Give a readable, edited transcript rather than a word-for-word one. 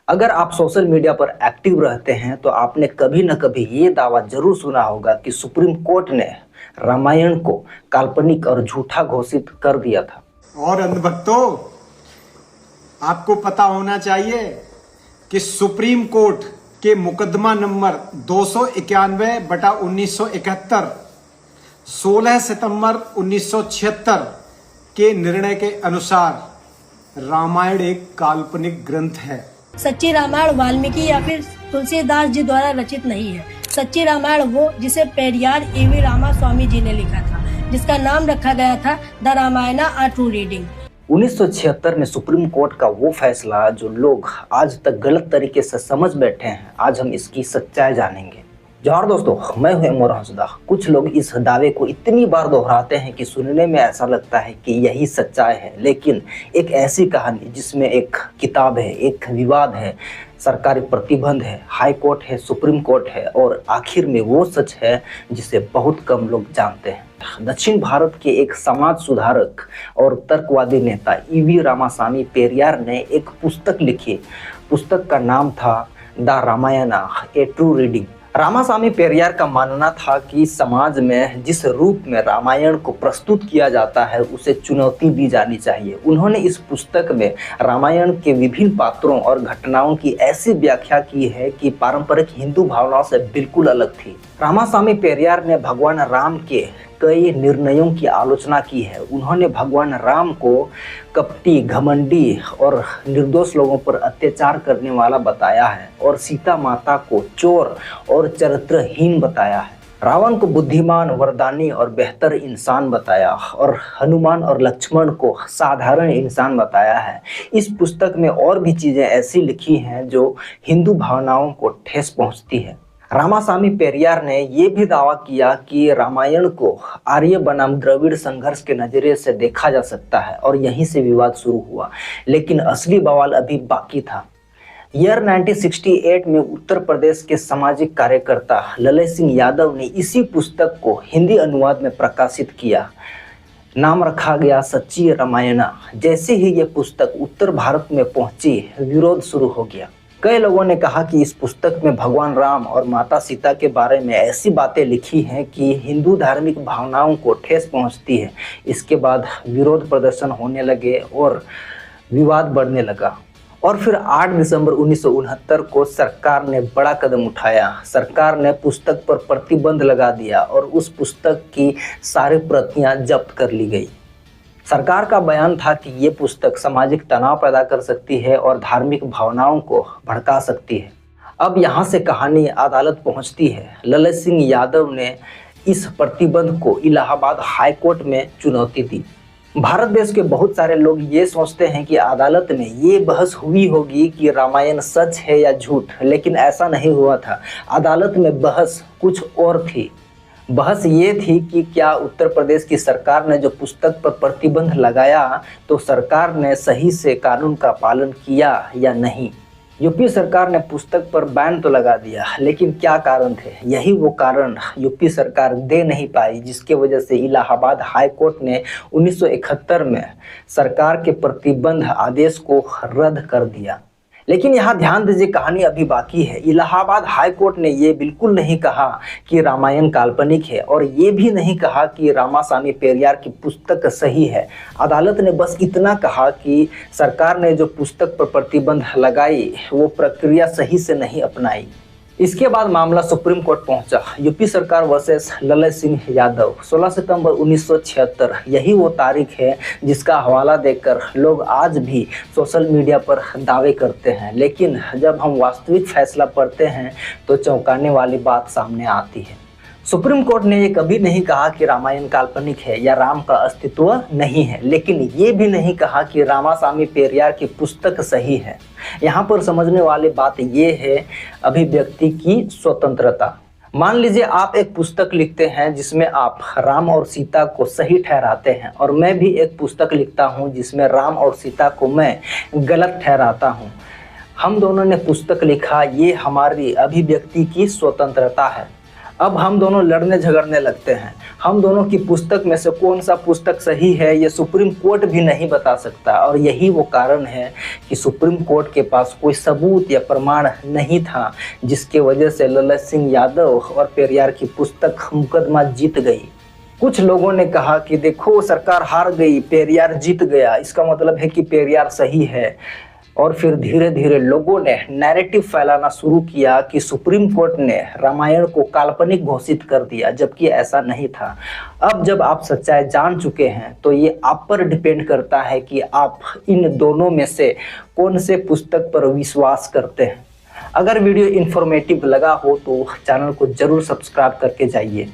अगर आप social media पर एक्टिव रहते हैं तो आपने कभी न कभी ये दावा जरूर सुना होगा कि सुप्रीम कोर्ट ने रामायण को काल्पनिक और झूठा घोषित कर दिया था। और अंधभक्तों, आपको पता होना चाहिए कि सुप्रीम कोर्ट के मुकदमा नंबर 291/1971 16 सितंबर 1976 के निर्णय के अनुसार रामायण एक काल्पनिक ग्रंथ है। सच्ची रामायण वाल्मीकि या फिर तुलसीदास जी द्वारा रचित नहीं है। सच्ची रामायण वो जिसे पेरियार ईवी रामा स्वामी जी ने लिखा था, जिसका नाम रखा गया था the Ramayana a true reading. 1976 में सुप्रीम कोर्ट का वो फैसला जो लोग आज तक गलत तरीके से समझ बैठे हैं, आज हम इसकी सच्चाई जानेंगे। जोहार दोस्तों, मैं हूं इमरान हंसदा। कुछ लोग इस दावे को इतनी बार दोहराते हैं कि सुनने में ऐसा लगता है कि यही सच्चाई है, लेकिन एक ऐसी कहानी जिसमें एक किताब है, एक विवाद है, सरकारी प्रतिबंध है, हाई कोर्ट है, सुप्रीम कोर्ट है और आखिर में वो सच है जिसे बहुत कम लोग जानते हैं। दक्षिण भारत के एक समाज सुधारक और तर्कवादी नेता ईवी रामासामी पेरियार ने एक पुस्तक लिखी। पुस्तक का नाम था the Ramayana a true reading. Ramasamy Periyar का मानना था कि समाज में जिस रूप में रामायण को प्रस्तुत किया जाता है उसे चुनौती दी जानी चाहिए। उन्होंने इस पुस्तक में रामायण के विभिन्न पात्रों और घटनाओं की ऐसी व्याख्या की है कि पारंपरिक हिंदू भावनाओं से बिल्कुल अलग थी। रामासामी पेरियार ने भगवान राम के कई निर्णयों की आलोचना की है। उन्होंने भगवान राम को कपटी, घमंडी और निर्दोष लोगों पर अत्याचार करने वाला बताया है और सीता माता को चोर और चरित्रहीन बताया है। रावण को बुद्धिमान, वरदानी और बेहतर इंसान बताया और हनुमान और लक्ष्मण को साधारण इंसान बताया है। इस पुस्तक में और भी चीजें ऐसी लिखी हैं जो हिंदू भावनाओं को ठेस पहुंचती है। रामासामी पेरियार ने यह भी दावा किया कि रामायण को आर्य बनाम द्रविड़ संघर्ष के नजरिए से देखा जा सकता है और यहीं से विवाद शुरू हुआ। लेकिन असली बवाल अभी बाकी था। ईयर 1968 में उत्तर प्रदेश के सामाजिक कार्यकर्ता ललय सिंह यादव ने इसी पुस्तक को हिंदी अनुवाद में प्रकाशित किया। नाम रखा गया सच्ची रामायण। जैसे ही यह पुस्तक उत्तर भारत में पहुंची, विरोध शुरू हो गया। कई लोगों ने कहा कि इस पुस्तक में भगवान राम और माता सीता के बारे में ऐसी बातें लिखी हैं कि हिंदू धार्मिक भावनाओं को ठेस पहुंचती है। इसके बाद विरोध प्रदर्शन होने लगे और विवाद बढ़ने लगा। और फिर 8 दिसंबर 1969 को सरकार ने बड़ा कदम उठाया। सरकार ने पुस्तक पर प्रतिबंध लगा दिया और उस पुस्तक की सारी प्रतियां जब्त कर ली गई। सरकार का बयान था कि ये पुस्तक सामाजिक तनाव पैदा कर सकती है और धार्मिक भावनाओं को भड़का सकती है। अब यहाँ से कहानी अदालत पहुँचती है। ललय सिंह यादव ने इस प्रतिबंध को इलाहाबाद हाई कोर्ट में चुनौती दी। भारत देश के बहुत सारे लोग ये सोचते हैं कि अदालत में ये बहस हुई होगी कि रामायण सच है या झूठ, लेकिन ऐसा नहीं हुआ था। अदालत में बहस कुछ और थी। बहस ये थी कि क्या उत्तर प्रदेश की सरकार ने जो पुस्तक पर प्रतिबंध लगाया तो सरकार ने सही से कानून का पालन किया या नहीं। यूपी सरकार ने पुस्तक पर बैन तो लगा दिया, लेकिन क्या कारण थे? यही वो कारण यूपी सरकार दे नहीं पाई, जिसके वजह से इलाहाबाद हाई कोर्ट ने 1971 में सरकार के प्रतिबंध आदेश को रद्द कर दिया। लेकिन यहाँ ध्यान दीजिए, कहानी अभी बाकी है। इलाहाबाद हाई कोर्ट ने ये बिल्कुल नहीं कहा कि रामायण काल्पनिक है और ये भी नहीं कहा कि रामासामी पेरियार की पुस्तक सही है। अदालत ने बस इतना कहा कि सरकार ने जो पुस्तक पर प्रतिबंध लगाई वो प्रक्रिया सही से नहीं अपनाई। इसके बाद मामला सुप्रीम कोर्ट पहुंचा। यूपी सरकार वर्सेस ललय सिंह यादव। 16 सितंबर 1976 यही वो तारीख है जिसका हवाला देकर लोग आज भी सोशल मीडिया पर दावे करते हैं, लेकिन जब हम वास्तविक फैसला पढ़ते हैं तो चौंकाने वाली बात सामने आती है। सुप्रीम कोर्ट ने ये कभी नहीं कहा कि रामायण काल्पनिक है या राम का अस्तित्व नहीं है, लेकिन ये भी नहीं कहा कि रामासामी पेरियार की पुस्तक सही है। यहाँ पर समझने वाली बात ये है अभिव्यक्ति की स्वतंत्रता। मान लीजिए आप एक पुस्तक लिखते हैं जिसमें आप राम और सीता को सही ठहराते हैं और मैं भी एक पुस्तक लिखता हूँ जिसमें राम और सीता को मैं गलत ठहराता हूँ। हम दोनों ने पुस्तक लिखा, ये हमारी अभिव्यक्ति की स्वतंत्रता है। अब हम दोनों लड़ने झगड़ने लगते हैं। हम दोनों की पुस्तक में से कौन सा पुस्तक सही है ये सुप्रीम कोर्ट भी नहीं बता सकता, और यही वो कारण है कि सुप्रीम कोर्ट के पास कोई सबूत या प्रमाण नहीं था, जिसके वजह से ललित सिंह यादव और पेरियार की पुस्तक मुकदमा जीत गई। कुछ लोगों ने कहा कि देखो सरकार हार गई, पेरियार जीत गया, इसका मतलब है कि पेरियार सही है। और फिर धीरे धीरे लोगों ने नैरेटिव फैलाना शुरू किया कि सुप्रीम कोर्ट ने रामायण को काल्पनिक घोषित कर दिया, जबकि ऐसा नहीं था। अब जब आप सच्चाई जान चुके हैं तो ये आप पर डिपेंड करता है कि आप इन दोनों में से कौन से पुस्तक पर विश्वास करते हैं। अगर वीडियो इन्फॉर्मेटिव लगा हो तो चैनल को जरूर सब्सक्राइब करके जाइए।